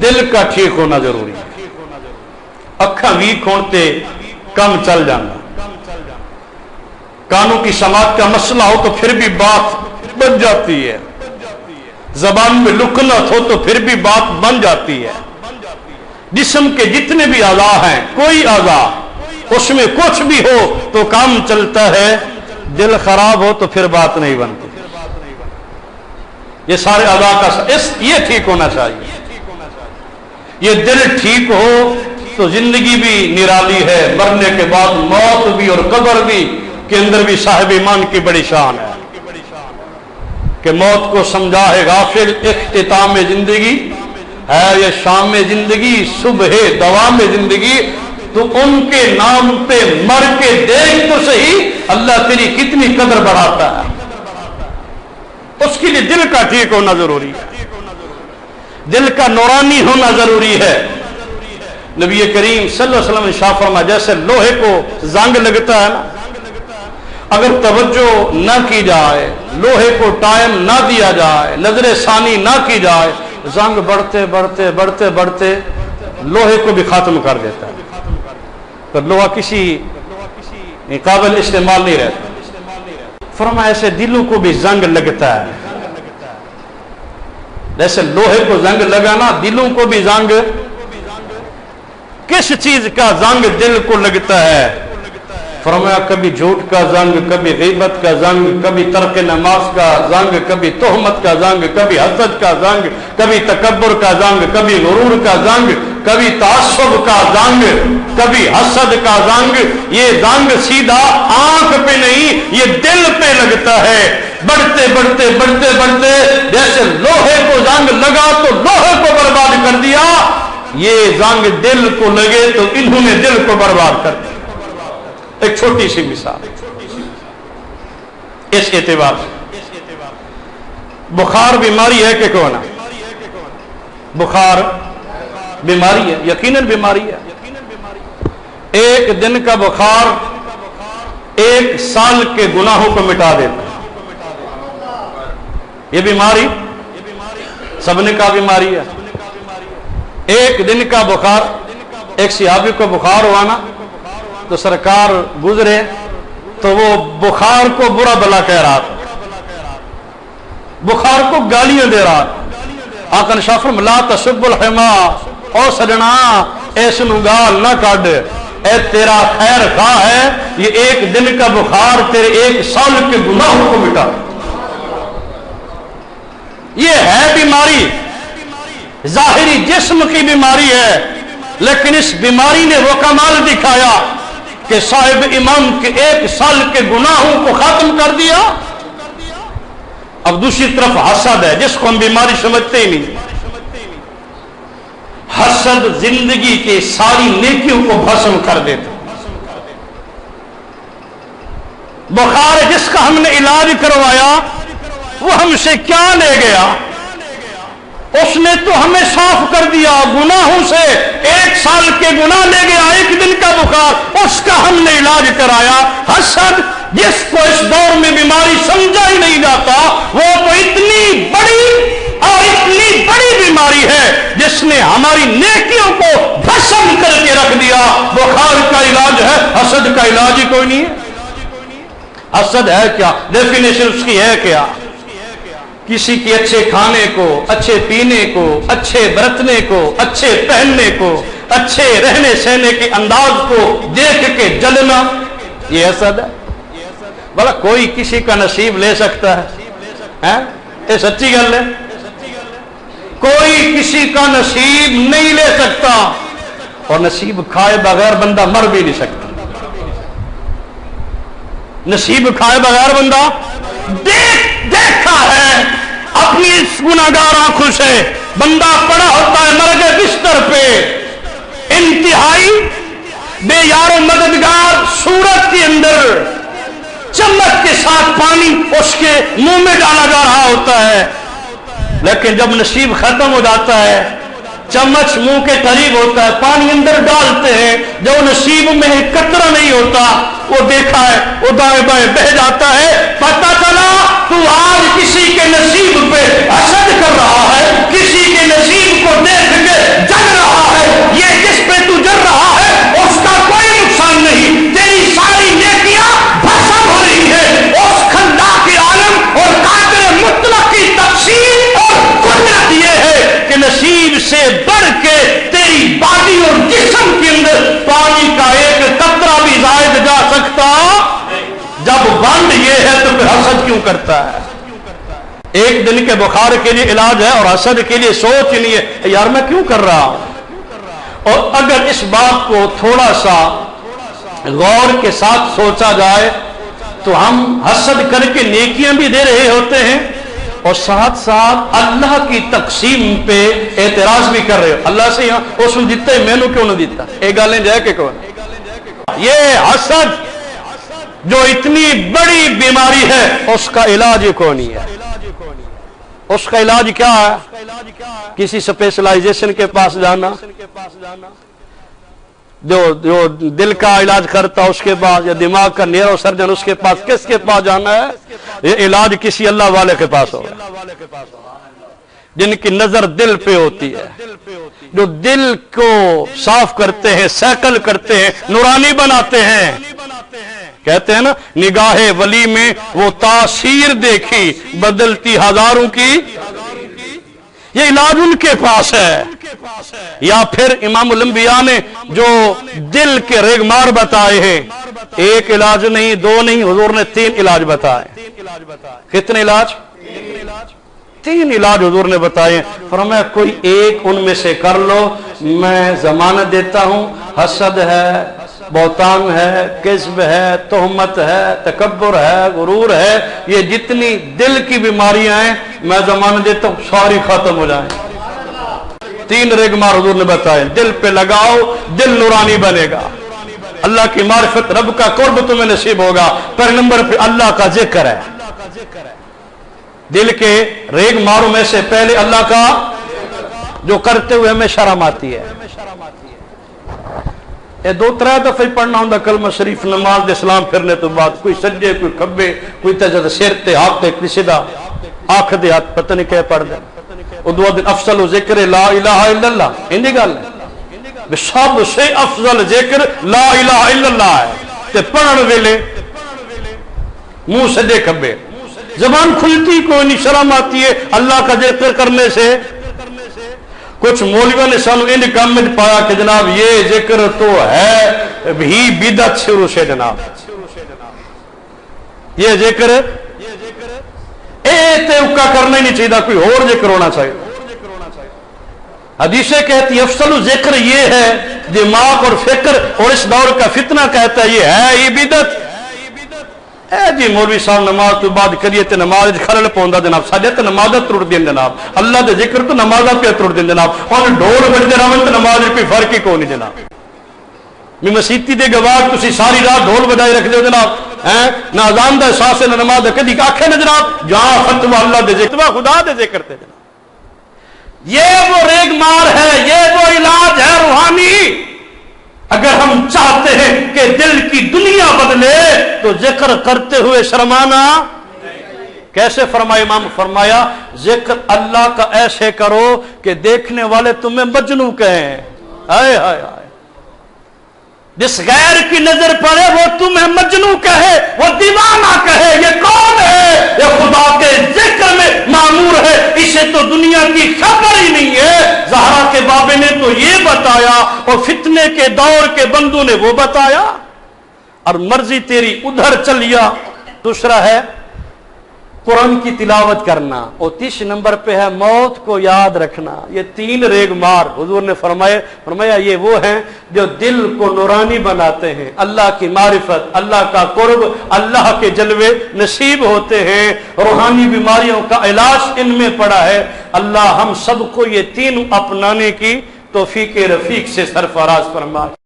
دل کا ٹھیک ہونا ضروری ہے. اکھاں ویک ہوتے کم چل جانا, کانوں کی سماعت کا مسئلہ ہو تو پھر بھی بات بن جاتی ہے, زبان میں لکنت ہو تو پھر بھی بات بن جاتی ہے. جسم کے جتنے بھی اعضاء ہیں, کوئی اعضاء اس میں کچھ بھی ہو تو کام چلتا ہے, دل خراب ہو تو پھر بات نہیں بنتی. یہ سارے اعضاء کا یہ ٹھیک ہونا چاہیے. یہ دل ٹھیک ہو تو زندگی بھی نرالی ہے, مرنے کے بعد موت بھی اور قبر بھی کے اندر بھی صاحب ایمان کی بڑی شان ہے کہ موت کو سمجھا ہے غافل اختتام زندگی ہے یہ شام زندگی صبح دوام زندگی. تو ان کے نام پہ مر کے دیکھ تو صحیح اللہ تیری کتنی قدر بڑھاتا ہے. اس کے لیے دل کا ٹھیک ہونا ضروری ہے, دل کا نورانی ہونا ضروری ہے. نبی کریم صلی اللہ علیہ وسلم نے شاہ فرمایا جیسے لوہے کو زنگ لگتا ہے نا, اگر توجہ نہ کی جائے, لوہے کو ٹائم نہ دیا جائے, نظر ثانی نہ کی جائے, زنگ بڑھتے بڑھتے بڑھتے بڑھتے لوہے کو بھی ختم کر دیتا ہے. تو لوہا کسی قابل استعمال نہیں رہتا. فرمایا ایسے دلوں کو بھی زنگ لگتا ہے, جیسے لوہے کو زنگ لگانا دلوں کو بھی زنگ. کس چیز کا زنگ دل کو لگتا ہے؟ فرمایا کبھی جھوٹ کا زنگ, کبھی غیبت کا زنگ, کبھی ترک نماز کا زنگ, کبھی تہمت کا زنگ, کبھی حسد کا زنگ, کبھی تکبر کا زنگ, کبھی غرور کا زنگ, کبھی تعصب کا زنگ, کبھی حسد کا زنگ. یہ زنگ سیدھا آنکھ پہ نہیں, یہ دل پہ لگتا ہے. بڑھتے بڑھتے بڑھتے بڑھتے جیسے لوہے کو زنگ لگا تو لوہے کو برباد کر دیا, یہ زنگ دل کو لگے تو انہوں نے دل کو برباد کر دیا. ایک چھوٹی سی مثال اس اعتبار سے, بخار بیماری ہے کہ کون ہے؟ بخار بیماری ہے, یقیناً بیماری ہے. ایک دن کا بخار 1 سال کے گناہوں کو مٹا دیتا ہے. یہ بیماری سب نے کہا بیماری ہے. ایک دن کا بخار, ایک صحابی کو بخار ہوا نا, تو سرکار گزرے تو وہ بخار کو برا بلا کہہ رہا تھا, بخار کو گالیاں دے رہا تھا. آقا نے شاہ فرمایا لا تسب الحما, او سجنا ایس نو گال نہ کڈ, اے تیرا خیر خواہ ہے, یہ ایک دن کا بخار تیرے 1 سال کے گناہوں کو مٹا. یہ ہے بیماری, ظاہری جسم کی بیماری ہے, لیکن اس بیماری نے وہ کمال دکھایا کہ صاحب امام کے 1 سال کے گناہوں کو ختم کر دیا. اب دوسری طرف حسد ہے جس کو ہم بیماری سمجھتے ہی نہیں. حسد زندگی کے ساری نیکیوں کو بھسم کر دیتا. بخار جس کا ہم نے علاج کروایا وہ ہم سے کیا لے گیا؟ اس نے تو ہمیں صاف کر دیا گناہوں سے. 1 سال کے گناہ لے گیا, 1 دن کا بخار, اس کا ہم نے علاج کرایا. حسد جس کو اس دور میں بیماری سمجھا ہی نہیں جاتا, وہ تو اتنی بڑی اور اتنی بڑی بیماری ہے جس نے ہماری نیکیوں کو بھسم کر کے رکھ دیا. بخار کا علاج ہے, حسد کا علاج ہی کوئی نہیں ہے. حسد ہے کیا؟ ڈیفینیشن اس کی ہے کیا؟ کسی کے اچھے کھانے کو, اچھے پینے کو, اچھے برتنے کو, اچھے پہننے کو, اچھے رہنے سہنے کے انداز کو دیکھ کے جلنا, یہ حسد ہے. بھلا کوئی کسی کا نصیب لے سکتا ہے؟ یہ سچی گل ہے. کوئی کسی کا نصیب نہیں لے سکتا, اور نصیب کھائے بغیر بندہ مر بھی نہیں سکتا. نصیب کھائے بغیر بندہ دیکھا ہے اپنی گناہگار آنکھوں سے. بندہ پڑا ہوتا ہے مرگ بستر پہ, انتہائی بے یار و مددگار صورت کے اندر چمچ کے ساتھ پانی اس کے منہ میں ڈالا جا رہا ہوتا ہے, لیکن جب نصیب ختم ہو جاتا ہے چمچ منہ کے قریب ہوتا ہے, پانی اندر ڈالتے ہیں, جو نصیب میں قطرہ نہیں ہوتا وہ دیکھا ہے وہ دائیں بائیں بہ جاتا ہے. پتہ چلا تو آج کسی کے نصیب پہ حسد کر رہا ہے, کسی کے نصیب کو دیکھ کے سے بڑھ کے تیری باڈی اور جسم کے اندر پانی کا ایک قطرہ بھی زائد جا سکتا؟ جب بند یہ ہے تو پھر حسد کیوں کرتا ہے؟ ایک دن کے بخار کے لیے علاج ہے اور حسد کے لیے سوچ ہی نہیں ہے یار میں کیوں کر رہا ہوں. اور اگر اس بات کو تھوڑا سا غور کے ساتھ سوچا جائے تو ہم حسد کر کے نیکیاں بھی دے رہے ہوتے ہیں اور ساتھ ساتھ اللہ کی تقسیم پہ اعتراض بھی کر رہے ہو. اللہ سے یہاں اس میں دیتا ہے مینو کیوں نہ دیتا؟ ایک گالیں جائے کہ کون؟ یہ حسد جو اتنی بڑی بیماری ہے اس کا علاج کون ہی ہے؟ اس کا علاج کیا ہے؟ کسی اسپیشلائزیشن کے پاس جانا، جو دل کا علاج کرتا اس کے پاس، یا دماغ کا نیورو سرجن اس کے پاس، کس کے پاس جانا ہے؟ یہ علاج کسی اللہ والے کے پاس ہوگا جن کی نظر دل پہ ہوتی ہے، جو دل کو صاف کرتے ہیں، سیکل کرتے ہیں، نورانی بناتے ہیں. کہتے ہیں نا نگاہ ولی میں وہ تاثیر دیکھی بدلتی ہزاروں کی. یہ علاج ان کے پاس ہے. یا پھر امام الانبیاء نے جو دل کے ریگمار بتائے ہیں، ایک علاج نہیں، دو نہیں، حضور نے 3 علاج بتائے. کتنے علاج؟ 3 علاج حضور نے بتائے ہیں. فرمایا کوئی ایک ان میں سے کر لو، میں ضمانت دیتا ہوں. حسد ہے، بہتان ہے، کذب ہے، تہمت ہے، تکبر ہے، غرور ہے، یہ جتنی دل کی بیماریاں ہیں میں ضمانت دیتا ہوں ساری ختم ہو جائیں. 3 ریگمار حضور نے بتائے. دل پہ لگاؤ، دل نورانی بنے گا، اللہ کی معرفت، رب کا قرب تمہیں نصیب ہوگا. پہلے نمبر پہ اللہ کا ذکر ہے. دل کے ریگ ماروں میں سے پہلے اللہ کا، جو کرتے ہوئے ہمیں شرم آتی ہے. یہ 2-3 دفعہ پڑھنا ہوں کلمہ شریف نماز دے سلام پھرنے تو بعد. کوئی سجے، کوئی کھبے، کوئی تجد سر تے ہاتھ تے سیدھا آنکھ دے ہاتھ پتہ نہیں کہ پڑھ دے. ادو دن افضل ذکر لا الہ الا اللہ، اندی گل ہے سب سے افضل ذکر لا الہ الا اللہ ہے. تے پڑھن ویلے منہ سجے کھبے، زبان کھلتی کوئی نہیں، شرم آتی ہے اللہ کا ذکر کرنے سے. کچھ مولویوں نے سانو ان کام میں پایا کہ جناب یہ ذکر تو ہے بھی بدعت شروع سے. جناب یہ ذکر کا کرنا ہی نہیں چاہیے، کوئی اور ذکر ہونا چاہیے. حدیثیں کہتی افضل ذکر یہ ہے، دماغ اور فکر اور اس دور کا فتنہ کہتا ہے یہ ہے ہی بدعت. اے جی مولوی صاحب نماز تو بعد کریے تے نماز خلل پوندا جناب، ساڈے تے نماز ٹوٹ دین جناب، اللہ دے ذکر تو نماز پہ ٹوٹ دین جناب. ہن ڈھول بجدے رہن تے نماز کوئی فرق ہی کوئی نہیں جناب. میں مسیتی دے گواہ تسی ساری رات ڈھول بجائے رکھ دیو جناب، ہیں نہ اذان دا احساس نہ نماز دا کدی آکھے نہ جناب جہاں فتوی اللہ دے ذکر خدا دے ذکر تے جناب. یہ وہ ریگ مار ہے، یہ وہ علاج ہے روحانی. اگر ہم چاہتے ہیں کہ دل کی دنیا بدلے تو ذکر کرتے ہوئے شرمانا کیسے؟ فرمایا امام فرمایا ذکر اللہ کا ایسے کرو کہ دیکھنے والے تمہیں مجنوں کہیں. ہائے ہائے ہائے، جس غیر کی نظر پڑے وہ تمہیں مجنوں کہے، وہ دیوانہ کہے. یہ کون ہے؟ یہ خدا کے ذکر میں معمور ہے، اسے تو دنیا کی خبر ہی نہیں ہے. زہرا کے بابے نے تو یہ بتایا اور فتنے کے دور کے بندوں نے وہ بتایا، اور مرضی تیری ادھر چلیا. دوسرا ہے قرآن کی تلاوت کرنا، اور 30 نمبر پہ ہے موت کو یاد رکھنا. یہ 3 ریگ مار حضور نے فرمایا یہ وہ ہیں جو دل کو نورانی بناتے ہیں. اللہ کی معرفت، اللہ کا قرب، اللہ کے جلوے نصیب ہوتے ہیں. روحانی بیماریوں کا علاج ان میں پڑا ہے. اللہ ہم سب کو یہ 3 اپنانے کی توفیق رفیق سے سرفراز فرمائے.